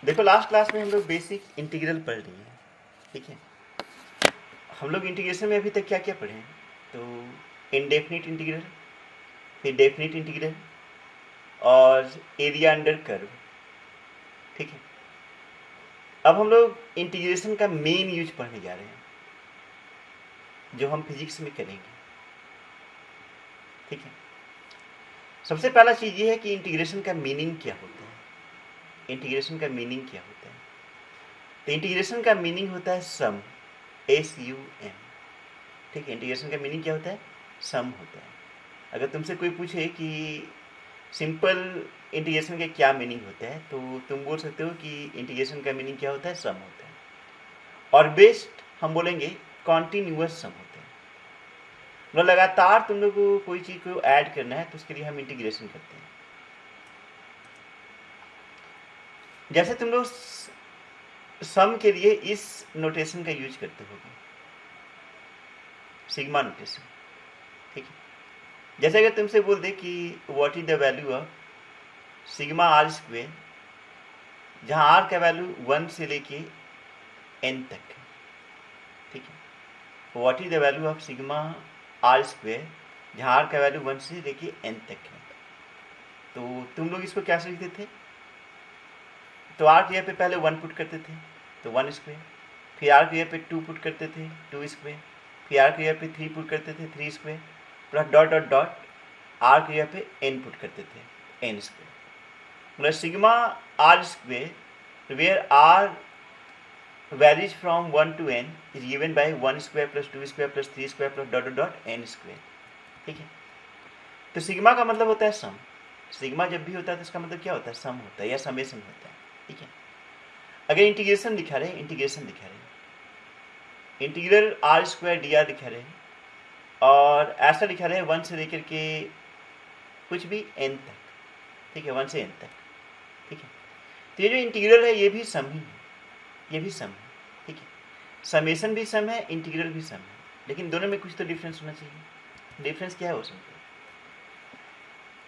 देखो last class में हम लोग बेसिक इंटीग्रल पढ़ लिए हैं, ठीक है। हम लोग इंटीग्रेशन में अभी तक क्या क्या पढ़े हैं? तो इनडेफिनिट इंटीग्रल, फिर डेफिनिट इंटीग्रल और एरिया अंडर कर्व, ठीक है। अब हम लोग इंटीग्रेशन का मेन यूज पढ़ने जा रहे हैं, जो हम फिजिक्स में करेंगे, ठीक है। सबसे पहला चीज़ ये है कि इंटीग्रेशन का मीनिंग क्या होता है। इंटीग्रेशन का मीनिंग क्या होता है? तो इंटीग्रेशन का मीनिंग होता है सम, SUM, ठीक है। इंटीग्रेशन का मीनिंग क्या होता है? सम होता है। अगर तुमसे कोई पूछे कि सिंपल इंटीग्रेशन का क्या मीनिंग होता है, तो तुम बोल सकते हो कि इंटीग्रेशन का मीनिंग क्या होता है? सम होता है। और बेस्ट हम बोलेंगे कॉन्टिन्यूअस सम होता है। मतलब लगातार तुम लोग को कोई चीज़ को ऐड करना है तो उसके लिए हम इंटीग्रेशन करते हैं। जैसे तुम लोग सम के लिए इस नोटेशन का यूज करते होगे, सिग्मा नोटेशन, ठीक है। जैसे अगर तुमसे बोल दे कि what is the value of sigma r square, जहाँ आर का वैल्यू 1 से लेके n तक है, ठीक है। What is the value of sigma r square, जहाँ आर का वैल्यू 1 से लेके n तक है, तो तुम लोग इसको कैसे लिखते थे? तो आर की जगह पे पहले 1 पुट करते थे तो 1 स्क्वेयर, फिर आर की जगह पे 2 पुट करते थे 2 स्क्वेयर, फिर आर की जगह पे 3 पुट करते थे 3 square, plus dot dot dot r की जगह पे n पुट करते थे n स्क्वेयर। मतलब sigma r square where r varies from 1 to n is given by 1 square plus 2 square plus 3 square plus dot dot dot n square, ठीक है। तो sigma का मतलब होता है सम। सिग्मा जब भी होता है तो इसका मतलब क्या होता है? सम होता है या समेशन होता है, ठीक है। अगर इंटीग्रेशन दिखा रहे हैं, इंटीग्रेशन दिखा रहे हैं, integral r square d r दिखा रहे हैं और ऐसा दिखा रहे हैं 1 से लेकर के कुछ भी n तक, ठीक है, 1 से n तक, ठीक है। तो ये जो इंटीग्रल है ये भी सम ही है, ये भी सम है, ठीक है। समेशन भी सम है, इंटीग्रल भी सम है, लेकिन दोनों में कुछ तो डिफरेंस होना चाहिए। डिफरेंस क्या है उसमें?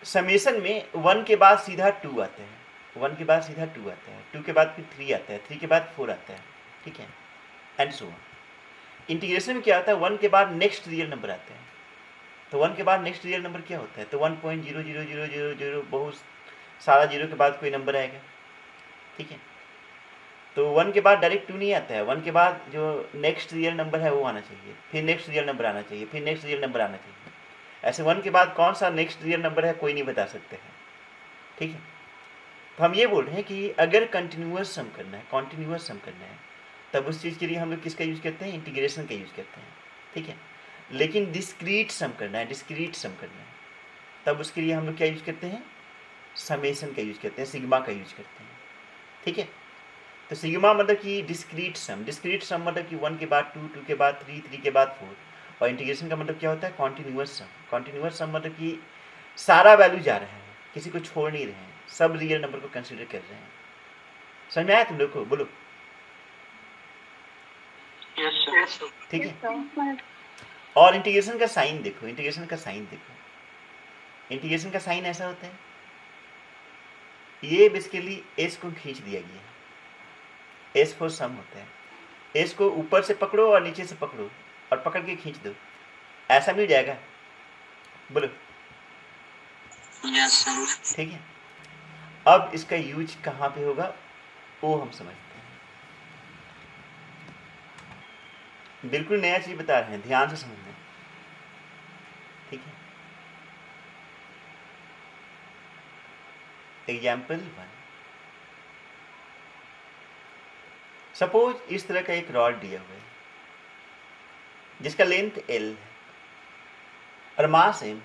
समेशन में 1 के बाद सीधा 2 आता है, 1 के बाद सीधा 2 आता है, 2 के बाद फिर 3 आता है, 3 के बाद 4 आता है, ठीक है, एंड सो ऑन। इंटीग्रेशन में क्या होता है? 1 के बाद नेक्स्ट रियल नंबर आता है, तो 1 के बाद नेक्स्ट रियल नंबर क्या होता है? तो 1.00000 बहुत सारा जीरो के बाद कोई नंबर आएगा, ठीक है। तो 1 के बाद डायरेक्ट 2 नहीं आता है, 1 के बाद जो नेक्स्ट रियल नंबर है वो आना चाहिए, फिर नेक्स्ट रियल नंबर आना चाहिए, फिर नेक्स्ट रियल नंबर आना चाहिए। ऐसे 1 के बाद कौन सा नेक्स्ट रियल नंबर है कोई नहीं बता सकते हैं, ठीक है। तो हम ये बोल रहे हैं कि अगर कंटिन्यूअस सम करना है, कंटिन्यूअस सम करना है, तब उस चीज़ के लिए हम लोग किसका यूज़ करते हैं? इंटीग्रेशन का यूज़ करते हैं, ठीक है। लेकिन डिस्क्रीट सम करना है, डिस्क्रीट सम करना है, तब उसके लिए हम लोग क्या यूज़ करते हैं? समेशन का यूज़ करते हैं, सिग्मा का यूज़ करते हैं, ठीक है। तो सिग्मा मतलब कि डिस्क्रीट सम, डिस्क्रीट सम मतलब कि 1 के बाद 2, 2 के बाद 3, 3 के बाद 4, और इंटीग्रेशन का मतलब क्या होता है? कॉन्टिन्यूअस सम। कॉन्टिन्यूअस सम मतलब कि सारा वैल्यू जा रहा है, किसी को छोड़ नहीं रहे हैं, सब रियल नंबर को कंसिडर कर रहे हैं। समझ में आया तुम लोग को? बोलो। यस सर, ठीक है। और इंटीग्रेशन का साइन देखो, इंटीग्रेशन का साइन देखो। इंटीग्रेशन का साइन ऐसा होता है, ये बेसिकली एस को खींच दिया गया है, एस फॉर सम होता है। एस को ऊपर से पकड़ो और नीचे से पकड़ो और पकड़ के खींच दो, ऐसा मिल जाएगा। बोलो। Yes sir. ठीक है। अब इसका यूज कहाँ पे होगा वो हम समझते हैं। बिल्कुल नया चीज बता रहे हैं, ध्यान से समझना, ठीक है। एग्जाम्पल 1, सपोज इस तरह का एक रॉड दिया हुआ है जिसका लेंथ L है और मास M,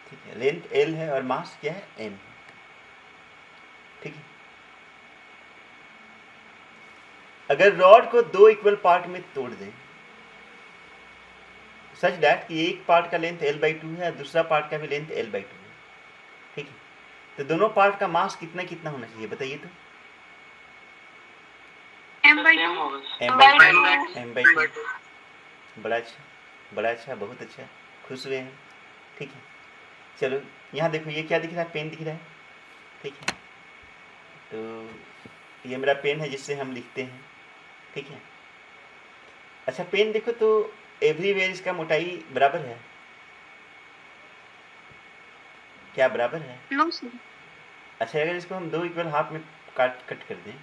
ठीक है। लेंथ L है और मास क्या है? M, ठीक है। अगर रॉड को 2 इक्वल पार्ट में तोड़ दें सच दैट कि एक पार्ट का लेंथ L/2 है और दूसरा पार्ट का भी लेंथ L/2 है, ठीक है, तो दोनों पार्ट का मास कितना कितना होना चाहिए बताइए तो? m/2। बड़ा अच्छा, बड़ा अच्छा, बहुत अच्छा, खुश हुए हैं, ठीक है। चलो यहाँ देखो, ये क्या दिख रहा है? पेन दिख रहा है, ठीक है। तो ये मेरा पेन है जिससे हम लिखते हैं, ठीक है। अच्छा पेन देखो तो एवरीवेयर इसका मोटाई बराबर है, क्या बराबर है? No sir. अच्छा अगर इसको हम दो इक्वल हाफ में कट कर दें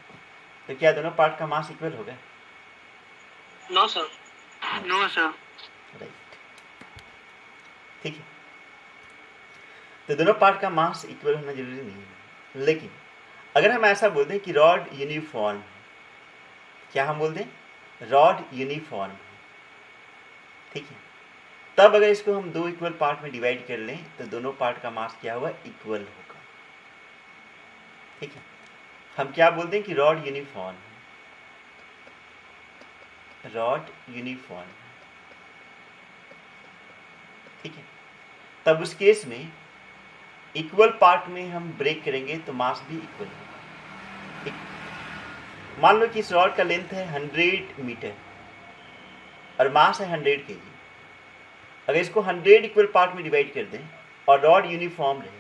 तो क्या दोनों पार्ट का मास इक्वल होगा? No sir. No sir. Right, ठीक है। तो दोनों पार्ट का मास इक्वल होना जरूरी नहीं है, लेकिन अगर हम ऐसा बोल दें कि रॉड यूनिफॉर्म है, क्या हम बोल दें? रॉड यूनिफॉर्म है, ठीक है। तब अगर इसको हम दो इक्वल पार्ट में डिवाइड कर लें तो दोनों पार्ट का मास क्या होगा? इक्वल होगा, ठीक है। हम क्या बोल दें कि रॉड यूनिफॉर्म है, रॉड यूनिफॉर्म है, ठीक है। तब उस केस में इक्वल पार्ट में हम ब्रेक करेंगे तो मास भी इक्वल होगा, ठीक। मान लो कि इस रॉड का लेंथ है 100 मीटर और मास है 100 kg। अगर इसको 100 इक्वल पार्ट में डिवाइड कर दें और रॉड यूनिफॉर्म रहे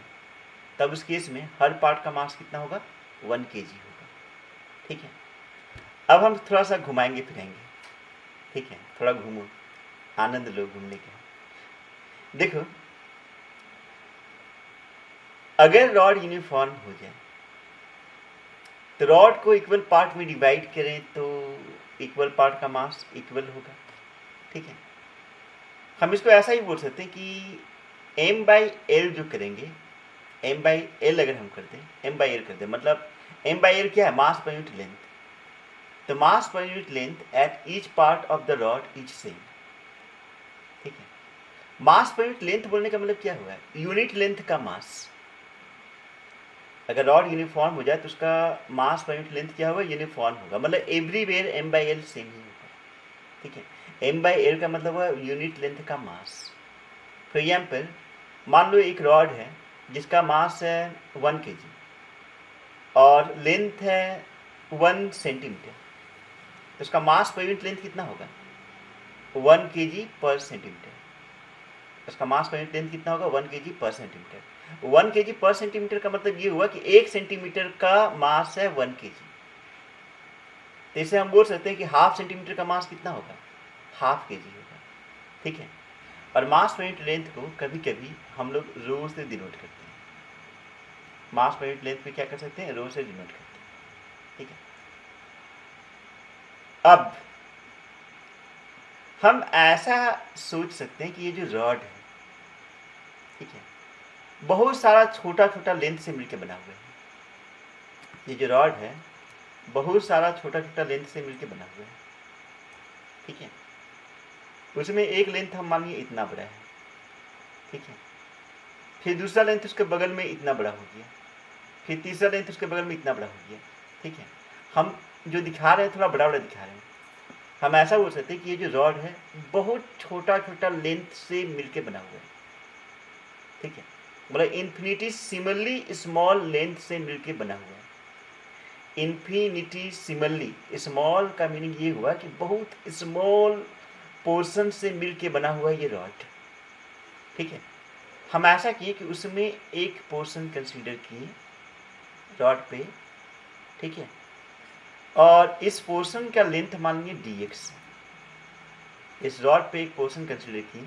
तब उस केस में हर पार्ट का मास कितना होगा? 1 kg होगा, ठीक है। अब हम थोड़ा सा घुमाएंगे फिराएंगे, ठीक है। थोड़ा घूमो, आनंद लो घूमने का। देखो अगर रॉड यूनिफॉर्म हो जाए तो रॉड को इक्वल पार्ट में डिवाइड करें तो इक्वल पार्ट का मास इक्वल होगा, ठीक है। हम इसको ऐसा ही बोल सकते हैं कि m/l जो करेंगे, m/l अगर हम करते हैं m/l करते हैं मतलब m/l क्या है? मास पर यूनिट लेंथ। तो mass per unit length at each part of the rod is same, ठीक है। मास पर यूनिट लेंथ बोलने का मतलब क्या हुआ? यूनिट लेंथ का मास। अगर रॉड यूनिफॉर्म हो जाए तो उसका मास पर यूनिट लेंथ क्या होगा? यूनिफॉर्म होगा, मतलब एवरीवेयर m/l सेम ही होगा, ठीक है। m/l का मतलब हुआ यूनिट लेंथ का मास। फॉर एग्जाम्पल मान लो एक रॉड है जिसका मास है 1 kg और लेंथ है 1 सेंटीमीटर, तो उसका मास पर यूनिट लेंथ कितना होगा? 1 kg पर सेंटीमीटर। उसका मास पर यूनिट लेंथ कितना होगा? 1 kg पर सेंटीमीटर। 1 kg पर सेंटीमीटर का मतलब ये हुआ कि 1 सेंटीमीटर का मास है 1 kg। तो इसे हम बोल सकते हैं कि हाफ सेंटीमीटर का मास कितना होगा? हाफ kg होगा, ठीक है। और मास पर यूनिट लेंथ को कभी कभी हम लोग रो से डिनोट करते हैं। मास पर यूनिट लेंथ पे क्या कर सकते हैं? रो से डिनोट करते हैं, ठीक है। अब हम ऐसा सोच सकते हैं कि ये जो रॉड है, ठीक है, बहुत सारा छोटा छोटा लेंथ से मिलकर बना हुआ है। ये जो रॉड है बहुत सारा छोटा छोटा लेंथ से मिलकर बना हुआ है, ठीक है। उसमें एक लेंथ हम मानिए इतना बड़ा है, ठीक है। फिर दूसरा लेंथ उसके बगल में इतना बड़ा हो गया, फिर तीसरा लेंथ उसके बगल में इतना बड़ा हो गया, ठीक है। हम जो दिखा रहे हैं थोड़ा बड़ा बड़ा दिखा रहे हैं। हम ऐसा बोल सकते हैं कि ये जो रॉड है बहुत छोटा छोटा लेंथ से मिलके बना हुआ है, ठीक है। मतलब इन्फिनिटीसिमली स्मॉल लेंथ से मिलके बना हुआ है। इन्फिनिटीसिमली, स्मॉल का मीनिंग ये हुआ कि बहुत स्मॉल पोर्शन से मिलके बना हुआ है ये रॉड, ठीक है। हम ऐसा किए कि उसमें एक पोर्शन कंसीडर किए रॉड पे, ठीक है, और इस पोर्शन का लेंथ मान लीजिए dx। इस रॉड पे एक पोर्शन कंसीडर किए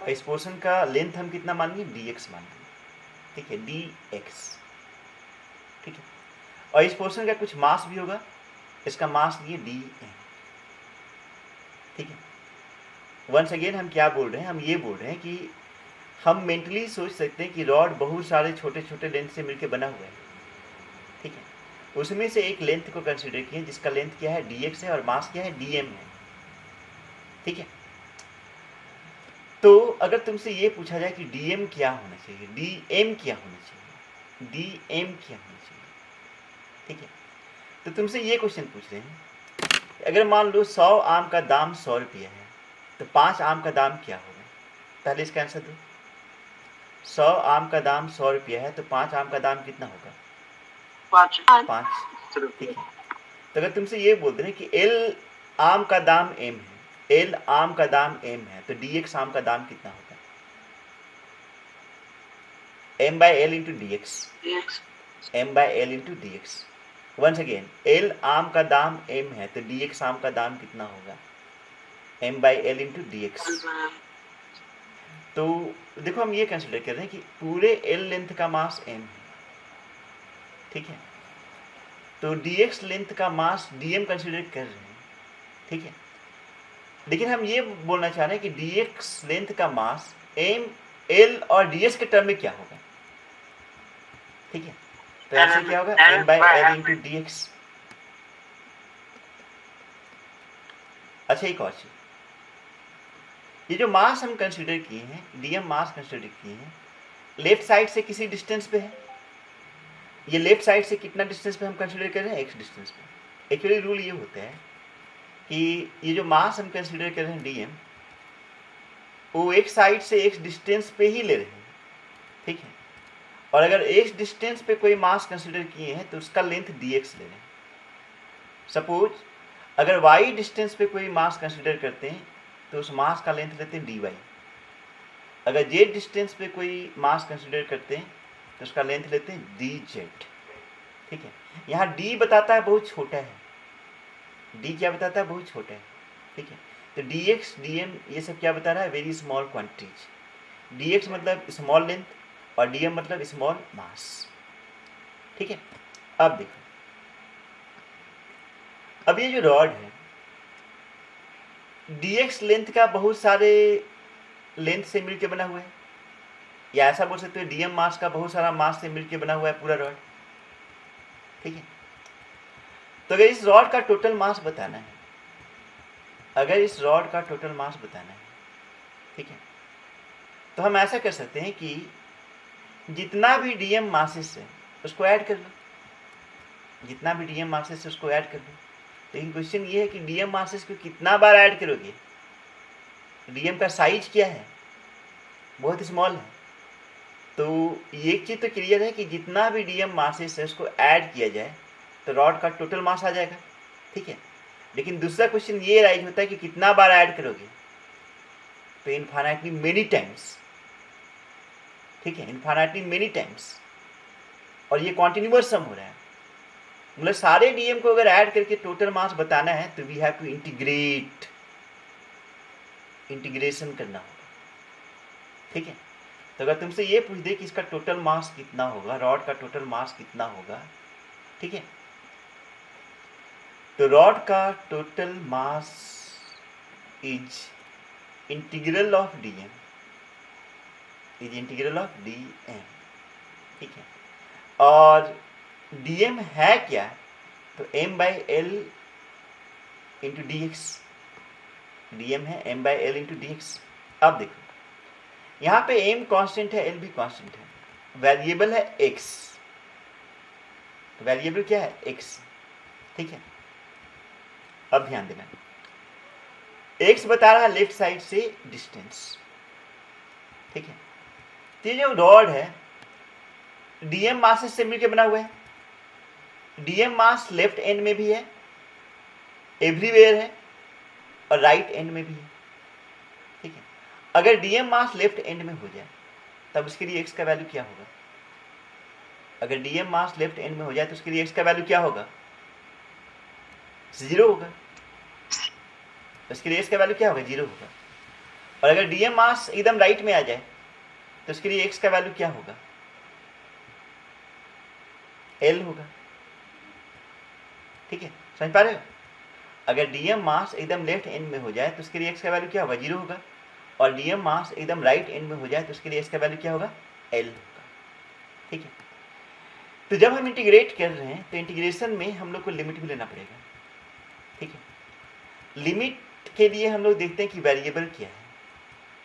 और इस पोर्शन का लेंथ हम कितना मान लीजिए? dx मान लीजिए, ठीक है, dx, ठीक है। और इस पोर्शन का कुछ मास भी होगा, इसका मास लिए dm, ठीक है। वंस अगेन हम क्या बोल रहे हैं? हम ये बोल रहे हैं कि हम मेंटली सोच सकते हैं कि रॉड बहुत सारे छोटे छोटे लेंथ से मिलकर बना हुआ है, ठीक है। उसमें से एक लेंथ को कंसीडर किए जिसका लेंथ क्या है? dx है और मास क्या है? dm है, ठीक है। तो अगर तुमसे ये पूछा जाए कि dm क्या होना चाहिए, dm क्या होना चाहिए, dm क्या होना चाहिए, ठीक है, तो तुमसे ये क्वेश्चन पूछ रहे हैं अगर मान लो 100 आम का दाम 100 रुपया है तो 5 आम का दाम क्या होगा? पहले इसका आंसर दो। 100 आम का दाम 100 रुपया है तो 5 आम का दाम कितना होगा? 5, ठीक है। तो अगर तुमसे ये बोलते हैं कि L आम का दाम m है, L आम का दाम m है, तो dx आम का दाम कितना होगा? m/l into dx, m/l into dx, once again L आम का दाम एम है, तो dx आम का दाम कितना होगा, m by L into D x. तो देखो हम ये कंसिडर कर रहे हैं कि पूरे l लेंथ का मास m है, ठीक है, तो dx लेंथ का मास dm कंसिडर कर रहे हैं, ठीक है, लेकिन हम ये बोलना चाह रहे हैं कि dx लेंथ का मास m l और ds के टर्म में क्या होगा, ठीक है, तो ऐसे क्या होगा m by L into D x. अच्छा एक और चीज, ये जो मास हम कंसिडर किए हैं, डीएम मास कंसिडर किए हैं, लेफ्ट साइड से किसी डिस्टेंस पे है, ये लेफ्ट साइड से कितना डिस्टेंस पे हम कंसिडर कर रहे हैं, x डिस्टेंस पे। एक्चुअली रूल ये होता है कि ये जो मास हम कंसिडर कर रहे हैं डीएम, वो एक साइड से x डिस्टेंस पे ही ले रहे हैं, ठीक है, और अगर x डिस्टेंस पे कोई मास कंसिडर किए हैं तो उसका लेंथ dx ले रहे हैं। सपोज अगर y डिस्टेंस पे कोई मास कंसिडर करते हैं तो उस मास का लेंथ लेते हैं dy। अगर z डिस्टेंस पे कोई मास कंसिडर करते हैं तो उसका लेंथ लेते हैं dz, ठीक है। यहाँ d बताता है बहुत छोटा है, d क्या बताता है, बहुत छोटा है, ठीक है, तो dx dm ये सब क्या बता रहा है, वेरी स्मॉल क्वांटिटीज। dx मतलब स्मॉल लेंथ और dm मतलब स्मॉल मास, ठीक है। अब देखो, अब ये जो रॉड है dx लेंथ का बहुत सारे लेंथ से मिलकर बना हुआ है, या ऐसा बोल सकते हो dm मास का बहुत सारा मास से मिलकर बना हुआ है पूरा रॉड, ठीक है। तो अगर इस रॉड का टोटल मास बताना है, अगर इस रॉड का टोटल मास बताना है, ठीक है, तो हम ऐसा कर सकते हैं कि जितना भी dm मासेस है उसको ऐड कर लो, जितना भी dm मासेस है उसको ऐड कर लो। लेकिन क्वेश्चन ये है कि dm मासेस को कितना बार ऐड करोगे, dm का साइज क्या है, बहुत स्मॉल है, तो एक चीज़ तो क्लियर है कि जितना भी dm मासेस है उसको ऐड किया जाए तो रॉड का टोटल मास आ जाएगा, ठीक है। लेकिन दूसरा क्वेश्चन ये राइज होता है कि कितना बार ऐड करोगे, तो इनफाइनाइटली मेनी टाइम्स, ठीक है, इनफाइनाइटली मेनी टाइम्स, और ये कॉन्टिन्यूअस सम हो रहा है, मतलब सारे डीएम को अगर ऐड करके टोटल मास बताना है तो we have to integrate, integration करना होगा, ठीक है। तो अगर तुमसे ये पूछ दे कि इसका टोटल मास कितना होगा, रॉड का टोटल मास कितना होगा, ठीक है, तो रॉड का total mass is integral of DM, is integral of DM, ठीक है, और डीएम है क्या, तो m by L into D x, DM है m by L into D x. अब देखो यहाँ पे m कांस्टेंट है, l भी कांस्टेंट है, वेरिएबल है x, वेरिएबल क्या है x, ठीक है। अब ध्यान देना, x बता रहा है लेफ्ट साइड से डिस्टेंस, ठीक है, तो ये जो रॉड है डीएम मासेस से मिलकर बना हुआ है, डीएम मास लेफ्ट एंड में भी है, एवरीवेयर है, और राइट एंड में भी है, ठीक है। अगर डीएम मास लेफ्ट एंड में हो जाए तब उसके लिए x का वैल्यू क्या होगा, अगर डीएम मास लेफ्ट एंड में हो जाए तो उसके लिए x का वैल्यू क्या होगा, 0 होगा, तो उसके लिए x का वैल्यू क्या होगा, 0 होगा। और अगर डीएम मास एकदम राइट में आ जाए तो उसके लिए x का वैल्यू क्या होगा, l होगा, ठीक है, समझ पा रहे हो। अगर डीएम मास एकदम लेफ्ट एंड में हो जाए तो उसके लिए x का वैल्यू क्या होगा, 0 होगा, और डीएम मास एकदम राइट एंड में हो जाए तो उसके लिए x का वैल्यू क्या होगा, l होगा, ठीक है। तो जब हम इंटीग्रेट कर रहे हैं तो इंटीग्रेशन में हम लोग को लिमिट भी लेना पड़ेगा, ठीक है। लिमिट के लिए हम लोग देखते हैं कि वेरिएबल क्या है,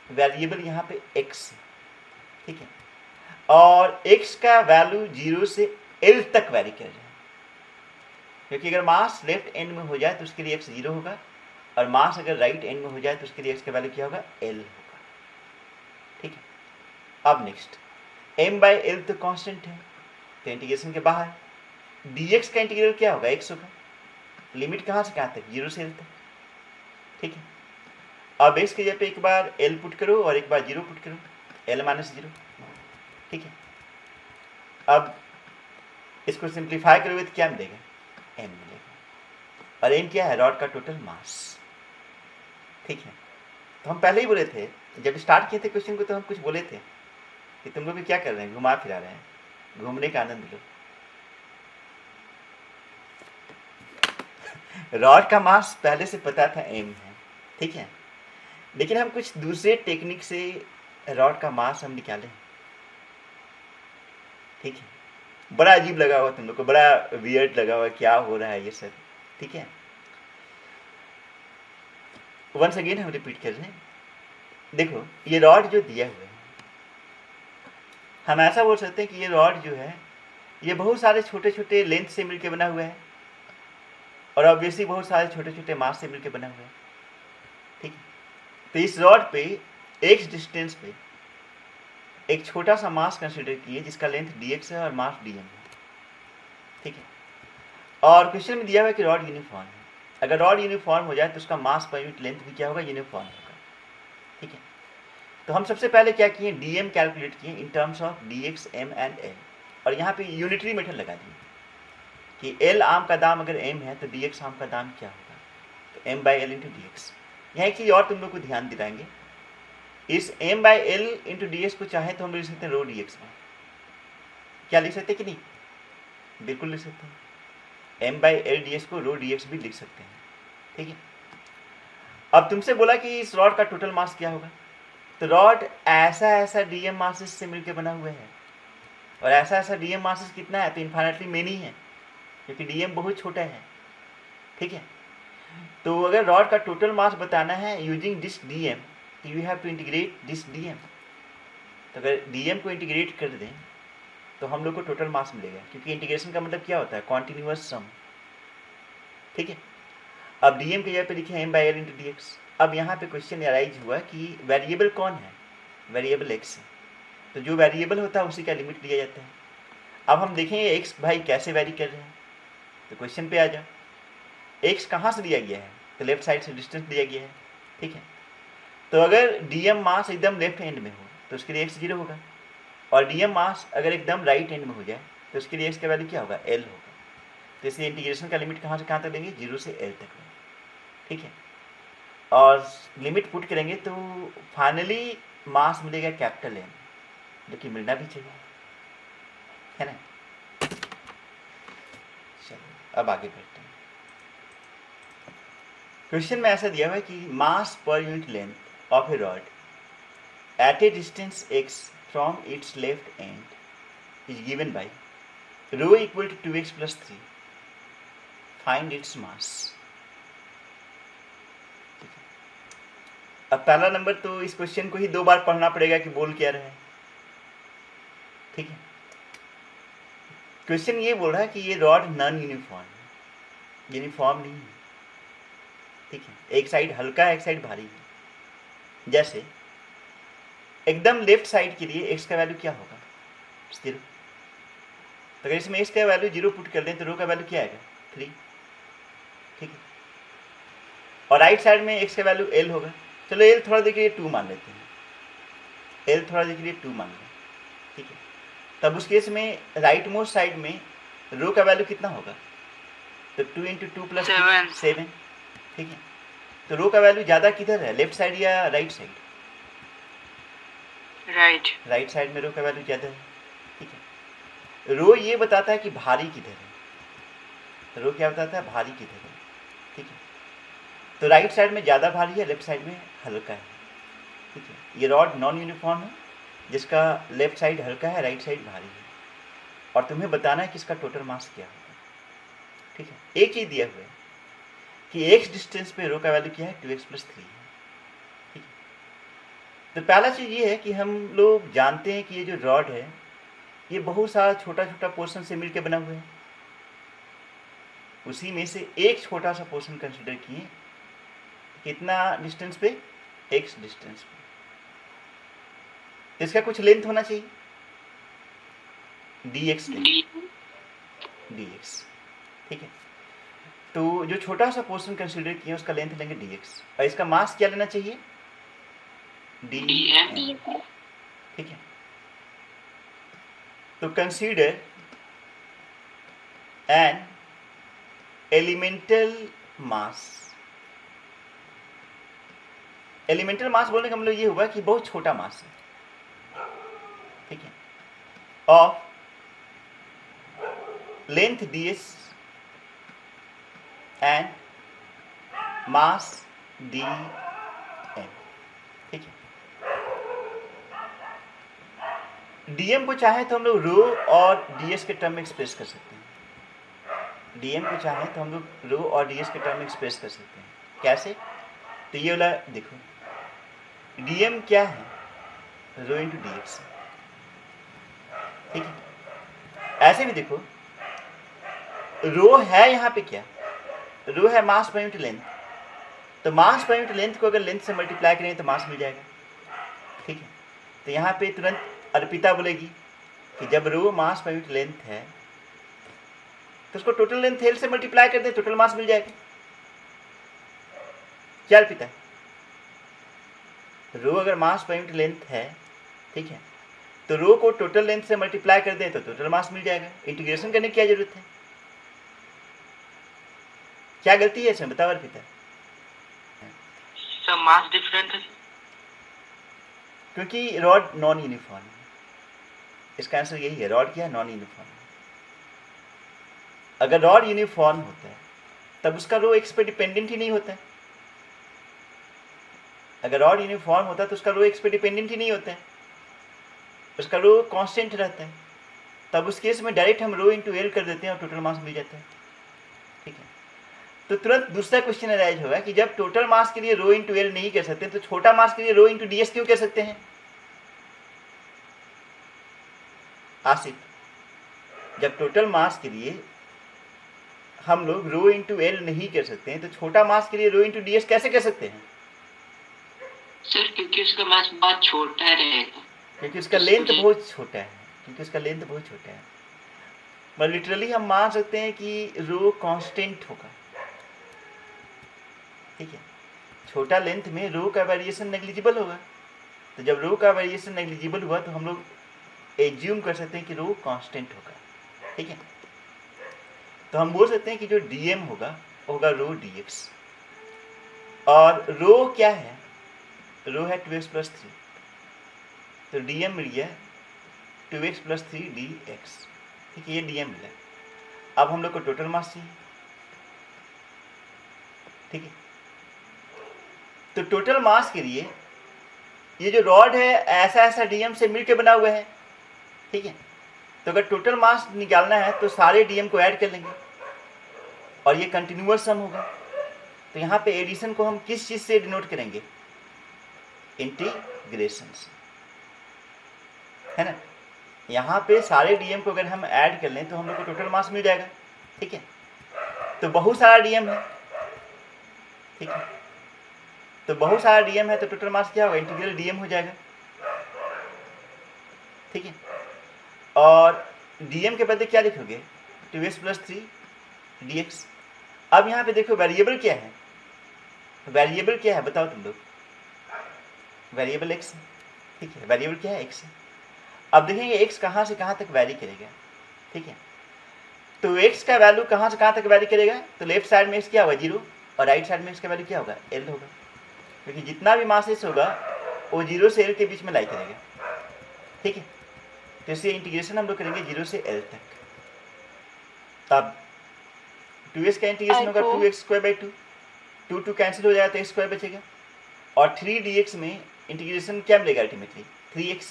वेरिएबल यहाँ पे x है, ठीक है, और x का वैल्यू 0 से l तक वैरी कर रहे हैं, क्योंकि अगर मास लेफ्ट एंड में हो जाए तो उसके लिए x 0 होगा, और मास अगर राइट एंड में हो जाए तो उसके लिए x का वैल्यू क्या होगा, l होगा, ठीक है। अब नेक्स्ट m बाई एल तो कांस्टेंट है, तो इंटीग्रेशन के बाहर dx का इंटीग्रल क्या होगा, x होगा, लिमिट कहाँ से कहाँ तक, 0 से l तक, ठीक है। अब x की जगह पे एक बार l पुट करो और एक बार 0 पुट करो, l माइनस 0, ठीक है। अब इसको सिंप्लीफाई करोगे तो क्या मिलेगा, m मिलेगा। और m क्या है? रॉड का टोटल मास। ठीक है, तो हम पहले ही बोले थे, जब स्टार्ट किए थे क्वेश्चन को, तो हम कुछ बोले थे कि तुम लोग क्या कर रहे हैं, घुमा फिरा रहे हैं, घूमने का आनंद लो। रॉड का मास पहले से पता था m है, ठीक है, लेकिन हम कुछ दूसरे टेक्निक से रॉड का मास हम निकाले। ठीक है, बड़ा अजीब लगा हुआ तुम लोग को, बड़ा वियर्ड लगा हुआ, क्या हो रहा है ये सब। ठीक है, वंस अगेन हम रिपीट कर रहे हैं। देखो, ये रॉड जो दिया हुआ है, हम ऐसा बोल सकते हैं कि ये रॉड जो है, ये बहुत सारे छोटे छोटे लेंथ से मिलकर बना हुआ है, और ऑब्वियसली बहुत सारे छोटे छोटे मास से मिलकर बना हुआ है। ठीक है, तो इस रॉड पे x डिस्टेंस पे एक छोटा सा मास कंसिडर किए जिसका लेंथ dx है और मास dm है। ठीक है, और क्वेश्चन में दिया हुआ है कि रॉड यूनिफॉर्म है। अगर रॉड यूनिफॉर्म हो जाए तो उसका मास पर यूनिट लेंथ भी क्या होगा? यूनिफॉर्म होगा। ठीक है, तो हम सबसे पहले क्या किए? dm कैलकुलेट किए in terms of dx, m and l, और यहाँ पे यूनिटरी मेथड लगा दिए कि l आम का दाम अगर m है तो dx आम का दाम क्या होगा? तो m by L into D x. यहाँ एक चीज़ और तुम लोग को ध्यान दिलाएंगे, इस m by L into D x को चाहे तो हम लिख सकते हैं रो डी एक्स में। क्या लिख सकते हैं कि नहीं? बिल्कुल लिख सकते हैं, m by L D x को रो डी एक्स भी लिख सकते हैं। ठीक है, अब तुमसे बोला कि इस रॉड का टोटल मास क्या होगा, तो रॉड ऐसा ऐसा डीएम मासेस से मिलकर बना हुआ है, और ऐसा ऐसा डीएम मासेस कितना है? तो इन्फाइनेटली मेनी है, क्योंकि डीएम बहुत छोटा है। ठीक है, तो अगर रॉड का टोटल मास बताना है यूजिंग दिस डीएम, तो you have to integrate this dm. तो अगर डीएम को इंटीग्रेट कर दें तो हम लोग को टोटल मास मिलेगा, क्योंकि इंटीग्रेशन का मतलब क्या होता है? कॉन्टिन्यूअस सम। ठीक है, अब डीएम की जगह पे लिखे m by L into D x. अब यहाँ पे क्वेश्चन अराइज हुआ कि वेरिएबल कौन है? वेरिएबल x है, तो जो वेरिएबल होता है उसी का लिमिट लिया जाता है। अब हम देखेंगे x भाई कैसे वेरी कर रहे हैं, तो क्वेश्चन पे आ जाओ। x कहाँ से दिया गया है? तो लेफ्ट साइड से डिस्टेंस दिया गया है। ठीक है, तो अगर डीएम मास एकदम लेफ्ट हैंड में हो तो उसके लिए x 0 होगा, और डीएम मास अगर एकदम राइट हैंड में हो जाए तो उसके लिए x का वैल्यू क्या होगा? l होगा। तो इसलिए इंटीग्रेशन का लिमिट कहाँ से कहाँ तक लेंगे? 0 से l तक। ठीक है, और लिमिट पुट करेंगे तो फाइनली मास मिलेगा कैपिटल M, जो कि मिलना भी चाहिए, है ना। चलो अब आगे बढ़ते हैं। क्वेश्चन में ऐसा दिया हुआ है कि mass per unit length of a rod at a distance x from its left end is given by rho equal to 2x plus 3, find its mass. अब पहला नंबर तो इस क्वेश्चन को ही 2 बार पढ़ना पड़ेगा कि बोल क्या रहे हैं। ठीक है, क्वेश्चन ये बोल रहा है कि ये रॉड नॉन यूनिफॉर्म है, यूनिफॉर्म नहीं है। ठीक है, एक साइड हल्का है, एक साइड भारी है। जैसे एकदम लेफ्ट साइड के लिए x का वैल्यू क्या होगा? 0। तो अगर इसमें x का वैल्यू 0 पुट कर दें तो रो का वैल्यू क्या आएगा? 3। ठीक है, और राइट साइड में x का वैल्यू l होगा। चलो l थोड़ा देर के लिए 2 मान लेते हैं, l थोड़ा देर के लिए 2 मान लें। ठीक है, तब उस केस में राइट मोस्ट साइड में रो का वैल्यू कितना होगा? तो 2 इंटू 2 प्लस 7। ठीक है, तो रो का वैल्यू ज़्यादा किधर है, लेफ्ट साइड या राइट साइड? राइट साइड में रो का वैल्यू ज़्यादा है। ठीक है, रो ये बताता है कि भारी किधर है, रो क्या बताता है? भारी किधर है। ठीक है, तो राइट साइड में ज़्यादा भारी है, लेफ्ट साइड में हल्का है। ठीक है, ये रॉड नॉन यूनिफॉर्म है, जिसका लेफ्ट साइड हल्का है, राइट साइड भारी है, और तुम्हें बताना है कि इसका टोटल मास क्या होगा। ठीक है, एक चीज़ दिया हुआ है कि x डिस्टेंस पे रो का वैल्यू क्या है? 2x प्लस 3 है। ठीक है, तो पहला चीज़ ये है कि हम लोग जानते हैं कि ये जो रॉड है ये बहुत सारा छोटा छोटा पोर्शन से मिलकर बना हुआ है, उसी में से एक छोटा सा पोर्शन कंसिडर किए, कितना डिस्टेंस पे? x डिस्टेंस पे। इसका कुछ लेंथ होना चाहिए, dx लेंगे, dx। ठीक है, तो जो छोटा सा पोर्शन कंसिडर किए उसका लेंथ लेंगे dx, और इसका मास क्या लेना चाहिए? dm। ठीक है, तो consider an elemental mass. Elemental mass बोलने का मतलब ये हुआ कि बहुत छोटा मास है, ठीक है, of length ds and mass dm, ठीक है। dm को चाहे तो हम लोग रो और ds के टर्म में एक्सप्रेस कर सकते हैं। dm को चाहे तो हम लोग रो और ds के टर्म में एक्सप्रेस कर सकते हैं। कैसे? तो ये वाला देखो, dm क्या है? रो इंटू dx, ठीक है। ऐसे भी देखो, रो है यहाँ पे क्या? रो है मास पर यूनिट लेंथ, तो मास पर यूनिट लेंथ को अगर लेंथ से मल्टीप्लाई करेंगे तो मास मिल जाएगा, ठीक है। तो यहाँ पे तुरंत अर्पिता बोलेगी कि जब रो मास पर यूनिट लेंथ है तो उसको टोटल लेंथ एल से मल्टीप्लाई कर दे, टोटल मास मिल जाएगा। क्या अर्पिता? रो अगर मास पर यूनिट लेंथ है, ठीक है, तो रो को टोटल लेंथ से मल्टीप्लाई कर दें तो टोटल मास मिल जाएगा। इंटीग्रेशन करने की क्या जरूरत है? क्या गलती है इसमें बताओ अर्पिता? सर मास डिफरेंट है, क्योंकि रॉड नॉन यूनिफॉर्म है। इसका आंसर यही है, रॉड क्या है? नॉन यूनिफॉर्म है। अगर रॉड यूनिफॉर्म होता है तब उसका रो एक्स पे डिपेंडेंट ही नहीं होता है। अगर रॉड यूनिफॉर्म होता है तो उसका रो एक्स पे डिपेंडेंट ही नहीं होता है, उसका रो कांस्टेंट रहता है। तब उस केस में डायरेक्ट हम रो इंटू एल कर देते हैं और टोटल मास मिल जाता है, ठीक है। तो तुरंत दूसरा क्वेश्चन अराइज होगा कि जब टोटल मास के लिए रो इंटू एल नहीं कर सकते तो छोटा मास के लिए रो इंटू डी एस क्यों कर सकते हैं? आसिफ, जब टोटल मास के लिए हम लोग रो इंटू एल नहीं कर सकते हैं तो छोटा मास के लिए रो इंटू डी एस कैसे कर सकते हैं? सर क्योंकि उसका मास बहुत छोटा रहेगा, क्योंकि उसका लेंथ बहुत छोटा है, क्योंकि उसका लेंथ बहुत छोटा है। पर लिटरली हम मान सकते हैं कि रो कांस्टेंट होगा, ठीक है। छोटा लेंथ में रो का वेरिएशन नेग्लिजिबल होगा, तो जब रो का वेरिएशन नेग्लिजिबल हुआ तो हम लोग एज्यूम कर सकते हैं कि रो कांस्टेंट होगा, ठीक है। तो हम बोल सकते हैं कि जो dm होगा रो dx, और रो क्या है? रो है 2x प्लस 3, तो dm मिल गया 2x प्लस 3 dx, ठीक है, ये dm मिला। अब हम लोग को टोटल मास चाहिए, ठीक है। तो टोटल मास के लिए ये जो रॉड है ऐसा dm से मिलकर बना हुआ है, ठीक है। तो अगर टोटल मास निकालना है तो सारे dm को ऐड कर लेंगे और ये कंटिन्यूअस सम होगा। तो यहाँ पे एडिशन को हम किस चीज से डिनोट करेंगे? इंटीग्रेशन से, है ना। यहाँ पे सारे dm को अगर हम ऐड कर लें तो हम लोग को टोटल मास मिल जाएगा, ठीक है। तो बहुत सारा dm है, ठीक है, तो बहुत सारा dm है तो टोटल मास क्या होगा? इंटीग्रल dm हो जाएगा, ठीक है। और dm के बदले क्या लिखोगे? 2x plus 3 dx। अब यहाँ पे देखो वेरिएबल क्या है? वेरिएबल क्या है बताओ तुम लोग? वेरिएबल x है, ठीक है। वेरिएबल क्या है? x है। अब देखेंगे x कहाँ से कहाँ तक वैरी करेगा, ठीक है। तो x का वैल्यू कहाँ से कहाँ तक वैरी करेगा? तो लेफ्ट साइड में x क्या होगा? 0, और राइट साइड में इसका वैल्यू क्या होगा? l होगा, क्योंकि जितना भी मासेस होगा वो 0 से l के बीच में लाई करेगा, ठीक है। तो इससे इंटीग्रेशन हम लोग करेंगे 0 से l तक। तब 2x का इंटीग्रेशन होगा 2x स्क्वायर बाई 2, 2 कैंसिल हो जाएगा तो x स्क्वायर बचेगा, और 3 dx में इंटीग्रेशन क्या मिलेगा? अल्टीमेटली 3x,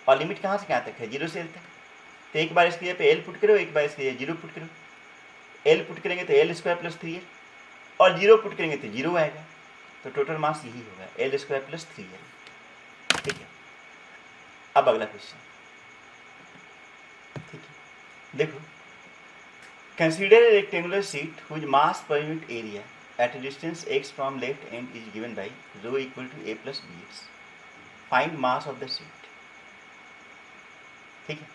और लिमिट कहाँ से कहाँ तक है? 0 से l तक। तो एक बार इसके जगह पे l पुट करो, एक बार इसके जगह 0 पुट करो। l पुट करेंगे तो l स्क्वायर प्लस 3l, और 0 पुट करेंगे तो 0 आएगा। तो टोटल मास यही होगा l स्क्वायर प्लस 3l, ठीक है। अब अगला क्वेश्चन, ठीक है, देखो। Consider a rectangular sheet whose mass per unit area at a distance x from left end is given by rho equal to a plus bx. Find mass of the sheet, ठीक है।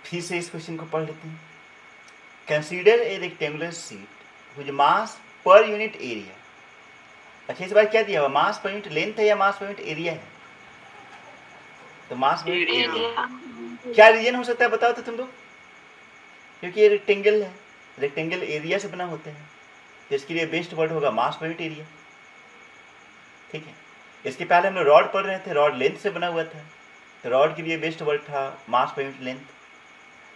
फिर से इस question को पढ़ लेते हैं। Consider a rectangular sheet whose mass per unit area, अच्छा इस बार क्या दिया हुआ? मास पर यूनिट लेंथ है या मास पर यूनिट एरिया है? तो मास पर यूनिट एरिया। क्या रीजन हो सकता है बताओ तो तुम लोग? क्योंकि ये रेक्टेंगल है, रेक्टेंगल एरिया से बना होते हैं, तो इसके लिए बेस्ट वर्ड होगा मास पर यूनिट एरिया। ठीक है, इसके पहले हम लोग रॉड पढ़ रहे थे, रॉड लेंथ से बना हुआ था, तो रॉड के लिए बेस्ट वर्ड था मास पर यूनिट लेंथ।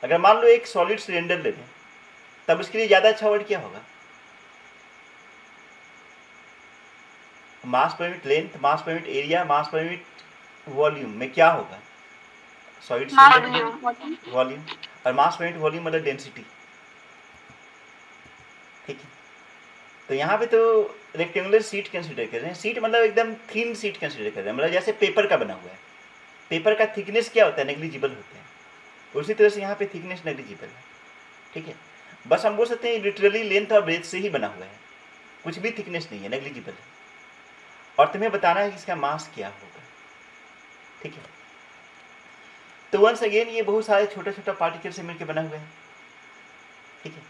अगर मान लो एक सॉलिड सिलेंडर ले लें, तब उसके लिए ज़्यादा अच्छा वर्ड क्या होगा? मास पर यूनिट लेंथ, मास पर यूनिट एरिया, मास पर यूनिट वॉल्यूम में क्या होगा? सॉलिड सिलेंडर वॉल्यूम, और मास पर यूनिट वॉल्यूम मतलब डेंसिटी। ठीक है, तो यहाँ पे तो रेक्टेंगुलर सीट कंसिडर कर रहे हैं। सीट मतलब एकदम थिन सीट कंसिडर कर रहे हैं, मतलब जैसे पेपर का बना हुआ है। पेपर का थिकनेस क्या होता है? नेग्लिजिबल होता है। उसी तरह से यहाँ पे थिकनेस नेग्लिजिबल है। ठीक है, बस हम बोल सकते हैं लिटरली लेंथ और ब्रेथ से ही बना हुआ है, कुछ भी थिकनेस नहीं है, नेग्लिजिबल है। और तुम्हें बताना है कि इसका मास क्या होगा। ठीक है, तो वंस अगेन ये बहुत सारे छोटे छोटे पार्टिकल से मिलकर बना हुआ है। ठीक है,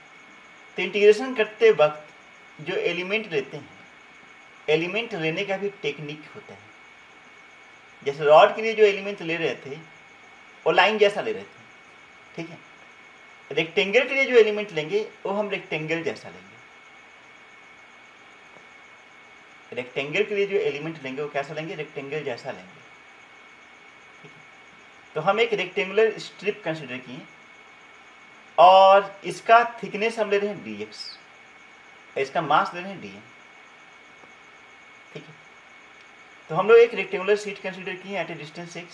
तो इंटीग्रेशन करते वक्त जो एलिमेंट लेते हैं, एलिमेंट लेने का भी टेक्निक होता है। जैसे रॉड के लिए जो एलिमेंट ले रहे थे वो लाइन जैसा ले रहे थे। ठीक है, रेक्टेंगल के लिए जो एलिमेंट लेंगे वो हम रेक्टेंगल जैसा लेंगे। रेक्टेंगल के लिए जो एलिमेंट लेंगे वो कैसा लेंगे? रेक्टेंगल जैसा लेंगे। ठीक है, तो हम एक रेक्टेंगुलर स्ट्रिप कंसिडर किए और इसका थिकनेस हम ले रहे हैं dx, इसका मास ले रहे हैं dm। ठीक है, तो हम लोग एक रेक्टेंगुलर शीट कंसिडर किए एट ए डिस्टेंस x,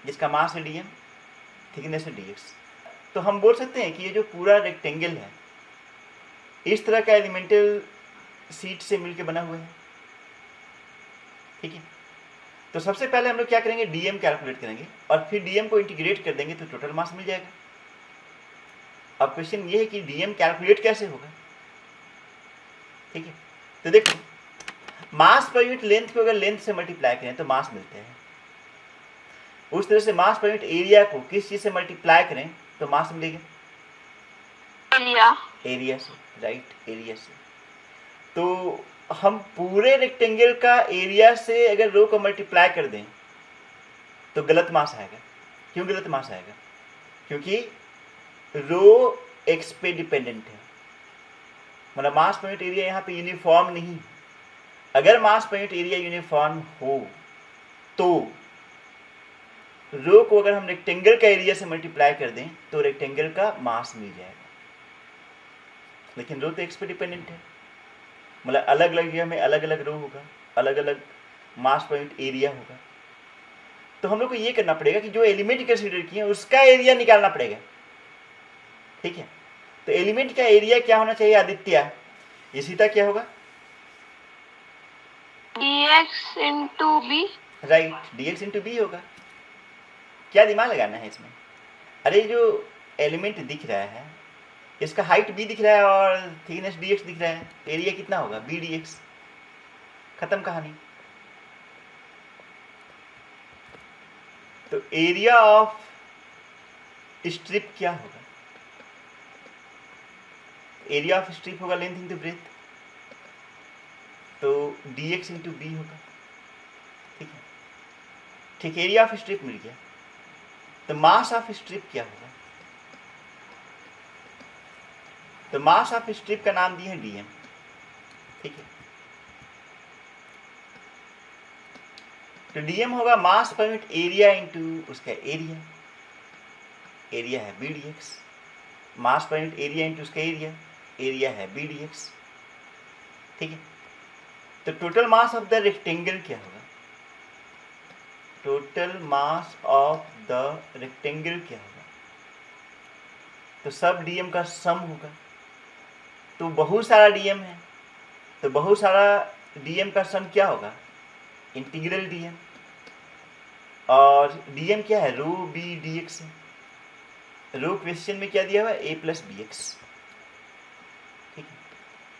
जिसका मास है dm, थिकनेस है dx। तो हम बोल सकते हैं कि ये जो पूरा रेक्टेंगल है इस तरह का एलिमेंटल शीट से मिलकर बना हुआ है। ठीक है, तो सबसे पहले हम लोग क्या करेंगे? dm कैलकुलेट करेंगे और फिर dm को इंटीग्रेट कर देंगे तो टोटल मास मिल जाएगा। अब क्वेश्चन ये है कि dm कैलकुलेट कैसे होगा? ठीक है, तो देखो मास पर यूनिट लेंथ को अगर लेंथ से मल्टीप्लाई करें तो मास मिलते हैं, उस तरह से मास पर यूनिट एरिया को किस चीज से मल्टीप्लाई करें तो मास मिलेगा? एरिया से, राइट, एरिया से। तो हम पूरे रेक्टेंगल का एरिया से अगर रो को मल्टीप्लाई कर दें तो गलत मास आएगा। क्यों गलत मास आएगा? क्योंकि रो एक्स पे डिपेंडेंट है, मतलब मास पर यूनिट एरिया यहाँ पे यूनिफॉर्म नहीं है। अगर मास पर यूनिट एरिया यूनिफॉर्म हो तो रो को अगर हम रेक्टेंगल का एरिया से मल्टीप्लाई कर दें तो रेक्टेंगल का मास मिल जाएगा। लेकिन रो तो एक्स पे डिपेंडेंट है, मतलब अलग अलग जगह में अलग अलग रो होगा, अलग अलग मास पर यूनिट एरिया होगा। तो हम लोग को ये करना पड़ेगा कि जो एलिमेंट कंसीडर किए उसका एरिया निकालना पड़ेगा। ठीक है, तो एलिमेंट का एरिया क्या होना चाहिए आदित्य? ये सीधा क्या होगा? dx into b। Right, dx into b होगा। क्या दिमाग लगाना है इसमें? अरे जो एलिमेंट दिख रहा है इसका हाइट b दिख रहा है और थिकनेस dx दिख रहा है, एरिया कितना होगा? b dx, खत्म कहानी। तो एरिया ऑफ स्ट्रिप क्या होगा? एरिया ऑफ स्ट्रिप होगा लेंथ इंटू ब्रेथ, तो dx इंटू b होगा। ठीक है, ठीक, एरिया ऑफ स्ट्रिप मिल गया। तो मास ऑफ स्ट्रिप क्या होगा? तो मास ऑफ स्ट्रिप का नाम दिए हैं dm। ठीक है, तो dm होगा मास पर यूनिट एरिया इंटू उसका एरिया, एरिया है b dx, मास पर यूनिट एरिया इंटू उसका एरिया, एरिया है b dx। ठीक है, तो total mass of the rectangle क्या होगा? Total mass of the rectangle क्या होगा? तो सब dm का सम होगा। तो बहुत सारा dm है, तो बहुत सारा dm का सम क्या होगा? इंटीग्रल dm, और dm क्या है? रो b dx है। रो क्वेश्चन में क्या दिया हुआ है? a plus b x. ठीक है,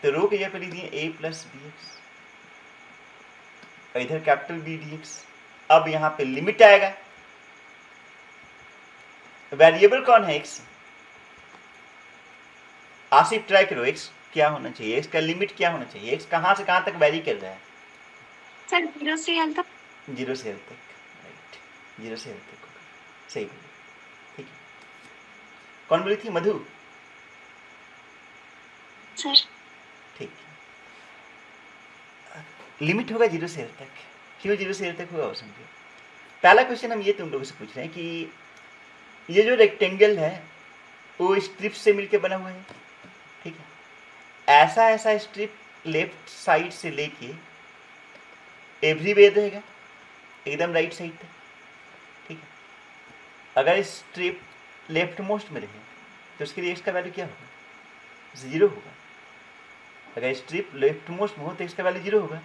तो रो की जगह पर लिख दिए a प्लस बी एक्स, इधर कैपिटल B dx। अब यहां पे लिमिट आएगा, वेरिएबल कौन है? x। आसिफ ट्राई करो, x क्या होना चाहिए? x का लिमिट क्या होना चाहिए? x कहां से कहां तक वेरी कर रहा है? सर 0 से l तक। 0 से l तक, राइट, 0 से l तक होगा, सही बोली। ठीक है, कौन बोली थी? मधु। सर ठीक है, लिमिट होगा 0 से L तक। क्यों 0 से L तक होगा वो समझो। पहला क्वेश्चन हम ये तुम लोगों से पूछ रहे हैं कि ये जो रेक्टेंगल है वो स्ट्रिप से मिलके बना हुआ है, ठीक है। ऐसा ऐसा स्ट्रिप लेफ्ट साइड से लेके एवरीवेयर रहेगा एकदम राइट साइड तक, ठीक है। अगर स्ट्रिप लेफ्ट मोस्ट में रहे तो उसके लिए x का वैल्यू क्या होगा? 0 होगा। अगर स्ट्रिप लेफ्ट मोस्ट में हो तो x का वैल्यू 0 होगा,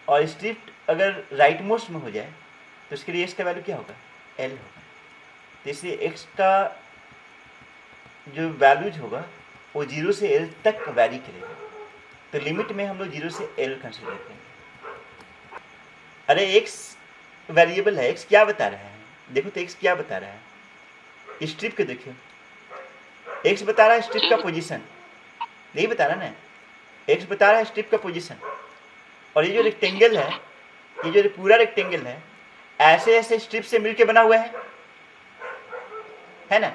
और स्ट्रिप अगर राइट मोस्ट में हो जाए तो उसके लिए x का वैल्यू क्या होगा? L होगा। तो इसलिए x का जो वैल्यूज होगा वो 0 से L तक वैरी करेगा। तो लिमिट में हम लोग 0 से L कंसिडर करेंगे। अरे x वेरिएबल है, x क्या बता रहा है? देखो तो x क्या बता रहा है, स्ट्रिप के देखिए, x बता रहा है स्ट्रिप का पोजीशन, नहीं बता रहा ना, x बता रहा है स्ट्रिप का पोजीशन। और ये जो रेक्टेंगल है, ये जो पूरा रेक्टेंगल है ऐसे ऐसे स्ट्रिप से मिलके बना हुआ है ना।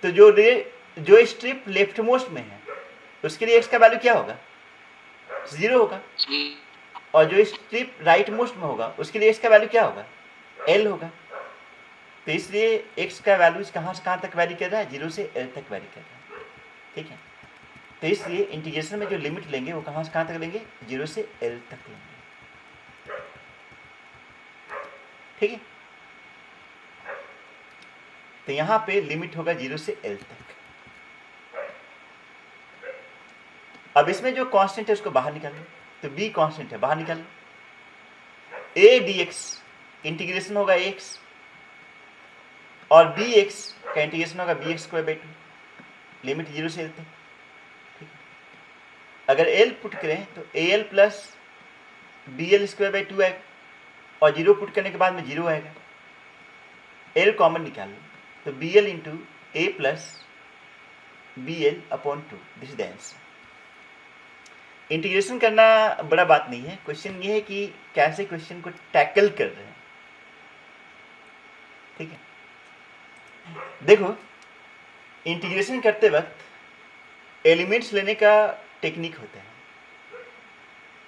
तो जो स्ट्रिप लेफ्ट मोस्ट में है उसके लिए x का वैल्यू क्या होगा? 0 होगा। और जो स्ट्रिप राइट मोस्ट में होगा उसके लिए x का वैल्यू क्या होगा? L होगा। तो इसलिए x का वैल्यू कहाँ से कहाँ तक वैरी कर रहा है? 0 से L तक वैरी कर रहा है, ठीक है। तो इसलिए इंटीग्रेशन में जो लिमिट लेंगे वो कहाँ से कहाँ तक लेंगे? 0 से L तक लेंगे, ठीक है। तो यहाँ पे लिमिट होगा 0 से L तक। अब इसमें जो कांस्टेंट है उसको बाहर निकाल लो, तो b कांस्टेंट है, बाहर निकाल लो। a dx इंटीग्रेशन होगा x, और bx का इंटीग्रेशन होगा bx स्क्वायर बाई 2, लिमिट 0 से L तक, ठीक है। अगर L पुट करें तो al plus bl square by 2 आएगा, और 0 पुट करने के बाद में 0 आएगा। L कॉमन निकाल लो, तो bl into a plus bl upon 2, this is the answer. Integration करना बड़ा बात नहीं है, क्वेश्चन ये है कि कैसे क्वेश्चन को टैकल कर रहे हैं, ठीक है। देखो इंटीग्रेशन करते वक्त एलिमेंट्स लेने का टेक्निक होता है।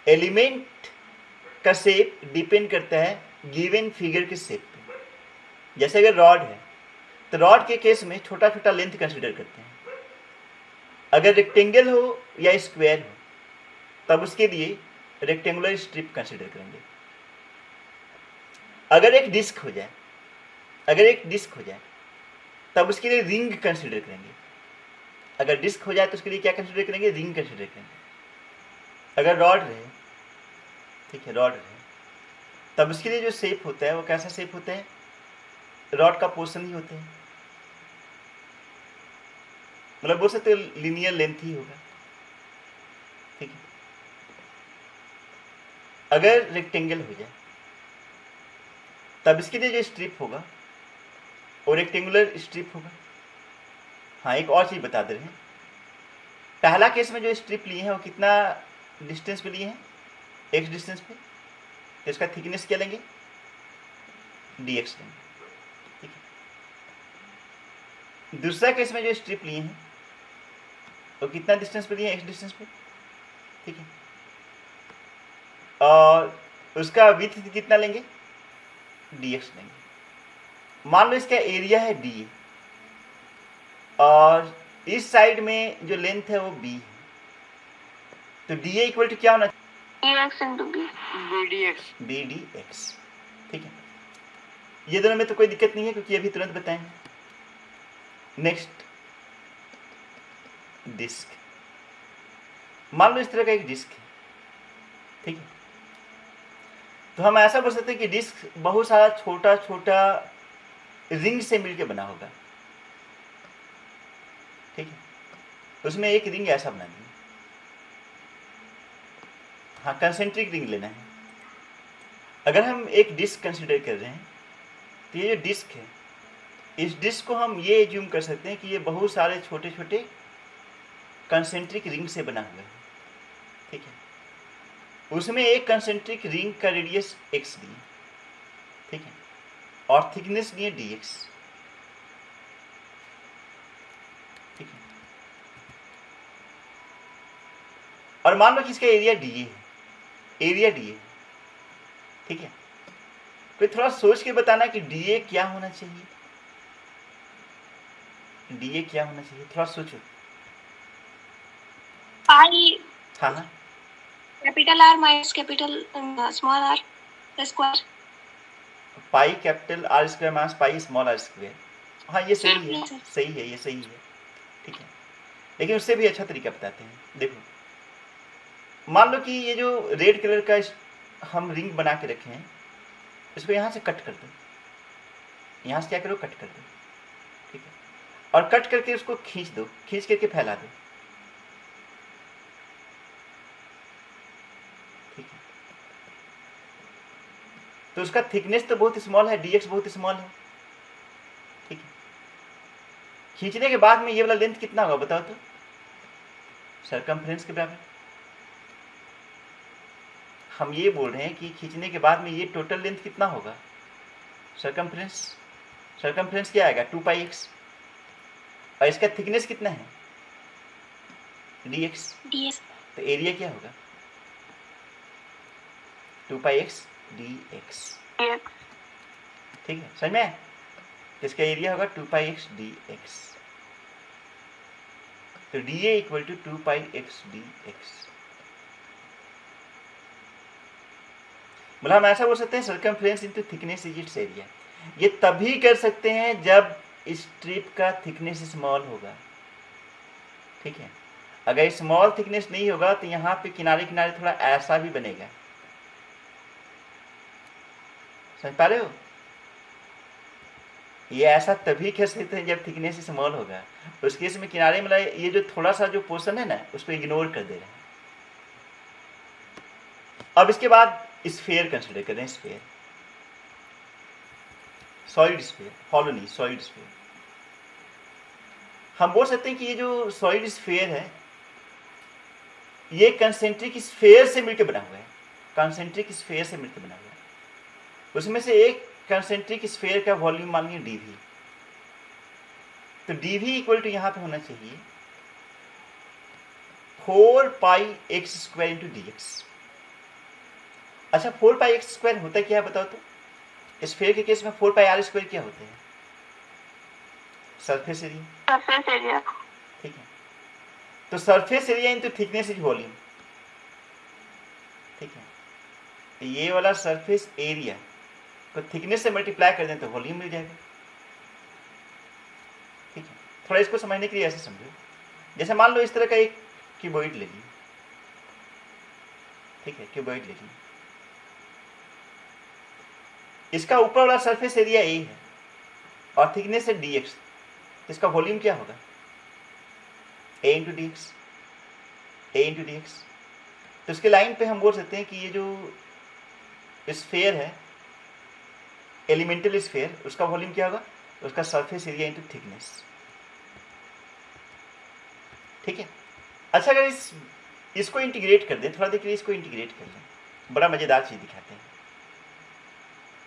एलिमेंट का शेप डिपेंड करता है गिवन फिगर के शेप पे। जैसे अगर रॉड है तो रॉड के केस में छोटा छोटा लेंथ कंसिडर करते हैं। अगर रेक्टेंगल हो या स्क्वायर हो तब उसके लिए रेक्टेंगुलर स्ट्रिप कंसिडर करेंगे। अगर एक डिस्क हो जाए तब उसके लिए रिंग कंसिडर करेंगे। अगर डिस्क हो जाए तो उसके लिए क्या कंसिडर करेंगे? रिंग कंसिडर करेंगे। अगर रॉड रहे, ठीक है, रॉड रहे तब उसके लिए जो शेप होता है वो कैसा शेप होता है? रॉड का पोर्शन ही होता है, मतलब बोल सकते हो लीनियर लेंथ ही होगा, ठीक है। अगर रेक्टेंगल हो जाए तब इसके लिए जो स्ट्रिप होगा वो रेक्टेंगुलर स्ट्रिप होगा। हाँ, एक और चीज बता दे रहे हैं, पहला केस में जो स्ट्रिप लिए हैं वो कितना डिस्टेंस पे लिए हैं? x डिस्टेंस पे, तो इसका थिकनेस क्या लेंगे? dx लेंगे, ठीक है। दूसरा केस में जो स्ट्रिप लिए हैं वो कितना डिस्टेंस पे लिए हैं? x डिस्टेंस पे, ठीक है। और उसका विड्थ कितना लेंगे? dx लेंगे। मान लो इसका एरिया है d और इस साइड में जो लेंथ है वो b है, तो dA इक्वल टू क्या होना चाहिए? dx into b bdx, ठीक है। ये दोनों में तो कोई दिक्कत नहीं है क्योंकि अभी तुरंत बताएंगे। Next, disc. मान लो इस तरह का एक डिस्क है, ठीक है। तो हम ऐसा बोल सकते हैं कि डिस्क बहुत सारा छोटा छोटा रिंग से मिलकर बना होगा, ठीक है। उसमें एक रिंग ऐसा बना देंगे, हाँ, कंसेंट्रिक रिंग लेना है। अगर हम एक डिस्क कंसिडर कर रहे हैं तो ये जो डिस्क है, इस डिस्क को हम ये एज्यूम कर सकते हैं कि ये बहुत सारे छोटे छोटे कंसेंट्रिक रिंग से बना हुआ है, ठीक है। उसमें एक कंसेंट्रिक रिंग का रेडियस x दिए, ठीक है, और थिकनेस दिए dx, ठीक है। और मान लो कि इसका एरिया डी है, एरिया डी है, ठीक है। तो थोड़ा सोच के बताना कि डी ए क्या होना चाहिए, डी ए क्या होना चाहिए, थोड़ा सोचो। पाई हाँ हाँ, capital r minus capital small r square. Pi capital r square minus pi small r square. हाँ ये सही है, Yes, sir. सही है, ये सही है, ठीक है। लेकिन उससे भी अच्छा तरीका बताते हैं। देखो, मान लो कि ये जो रेड कलर का हम रिंग बना के रखे हैं, इसको यहाँ से कट कर दो, यहाँ से क्या करो, कट कर दो, ठीक है। और कट करके उसको खींच दो, खींच करके फैला दो, ठीक है। तो उसका थिकनेस तो बहुत स्मॉल है, डीएक्स बहुत स्मॉल है, ठीक है। खींचने के बाद में ये वाला लेंथ कितना होगा बताओ तो, सरकमफ्रेंस के बराबर। हम ये बोल रहे हैं कि खींचने के बाद में ये टोटल लेंथ कितना होगा, सरकमफ्रेंस। सरकमफ्रेंस क्या आएगा, 2πx, और इसका थिकनेस कितना है, dx। डीएस तो एरिया क्या होगा, 2πx dx, ठीक है, समझ में। इसका एरिया होगा 2πx dx, तो dA equal to 2πx dx। मतलब हम ऐसा बोल सकते हैं, circumference into thickness is it's area. ये तभी कर सकते हैं जब स्ट्रिप का थिकनेस स्मॉल होगा, ठीक है। अगर स्मॉल थिकनेस नहीं होगा तो यहाँ पे किनारे किनारे थोड़ा ऐसा भी बनेगा, समझ पा रहे हो। ये ऐसा तभी कर सकते हैं जब थिकनेस स्मॉल होगा। उस केस में किनारे मतलब ये जो थोड़ा सा जो पोर्शन है ना, उसको इग्नोर कर दे रहे हैं। अब इसके बाद स्फीयर कंसिडर करें, स्फीयर, सॉलिड स्फीयर, हॉलो नहीं, सॉलिड स्फीयर। हम बोल सकते हैं कि ये जो सॉलिड स्फीयर है, ये कंसेंट्रिक स्फीयर से मिलकर बना हुआ है, कंसेंट्रिक स्फीयर से मिलकर बना हुआ है। उसमें से एक कंसेंट्रिक स्फीयर का वॉल्यूम मान लीजिए dv, तो dv इक्वल टू यहाँ पे होना चाहिए 4πx² इंटू dx। अच्छा, 4πx² होता क्या है बताओ तो। स्फीयर के केस में 4πr² क्या होते हैं, सरफेस एरिया, सरफेस एरिया। ठीक है। तो surface area into thickness is volume, ठीक है। तो ये वाला सरफेस एरिया को थिकनेस से मल्टीप्लाई कर दें तो वॉल्यूम मिल जाएगा, ठीक है। थोड़ा इसको समझने के लिए ऐसे समझो, जैसे मान लो इस तरह का एक क्यूबॉइड ले लीजिए, ठीक है, क्यूबॉइड ले लीजिए। इसका ऊपर वाला सरफेस एरिया ए है और थिकनेस है dx, इसका वॉल्यूम क्या होगा, a into D x, A into D x. तो इसके लाइन पे हम बोल सकते हैं कि ये जो स्फीयर है, एलिमेंटल स्फीयर, उसका वॉल्यूम क्या होगा, उसका सरफेस एरिया इंटू थिकनेस, ठीक है। अच्छा, अगर इसको इंटीग्रेट कर दें, थोड़ा देर के लिए इसको इंटीग्रेट कर लें, बड़ा मज़ेदार चीज़ दिखाते हैं,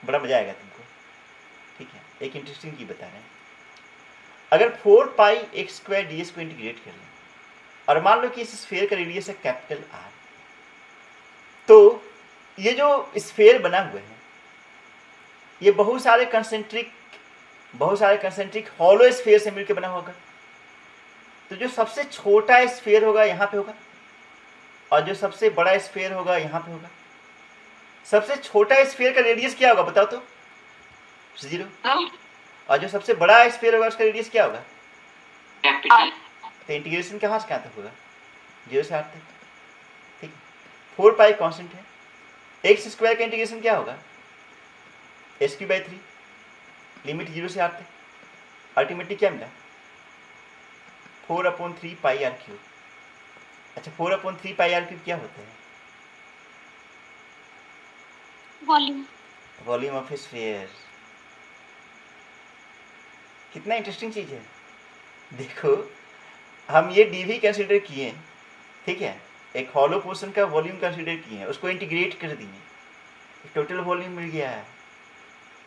बड़ा मज़ा आएगा तुमको, ठीक है। एक इंटरेस्टिंग चीज़ बता रहे हैं। अगर 4πx² ds को इंटीग्रेट कर लें और मान लो कि इस स्फीयर का रेडियस है कैपिटल R, तो ये जो स्फीयर बना हुआ है ये बहुत सारे कंसेंट्रिक हॉलो स्फीयर से मिलकर बना होगा। तो जो सबसे छोटा स्फीयर होगा यहाँ पे होगा और जो सबसे बड़ा स्फीयर होगा यहाँ पे होगा। सबसे छोटा स्फीयर का रेडियस क्या होगा बताओ तो, 0। और जो सबसे बड़ा स्फीयर होगा उसका रेडियस क्या होगा, कैपिटल। तो इंटीग्रेशन कहाँ से कहाँ तक होगा, 0 से 8 तक, ठीक है। 4π कांस्टेंट है, x² का इंटीग्रेशन क्या होगा, s³/3, लिमिट 0 से 8 तक। अल्टीमेटली क्या मिला, 4/3πr³। अच्छा, 4/3πr³ क्या होता है, वॉल्यूम। Volume of sphere. कितना इंटरेस्टिंग चीज है। देखो, हम ये dv कंसीडर किए हैं, ठीक है, एक हॉलो पोर्शन का वॉल्यूम कंसीडर किए हैं, उसको इंटीग्रेट कर दिए, टोटल वॉल्यूम मिल गया है।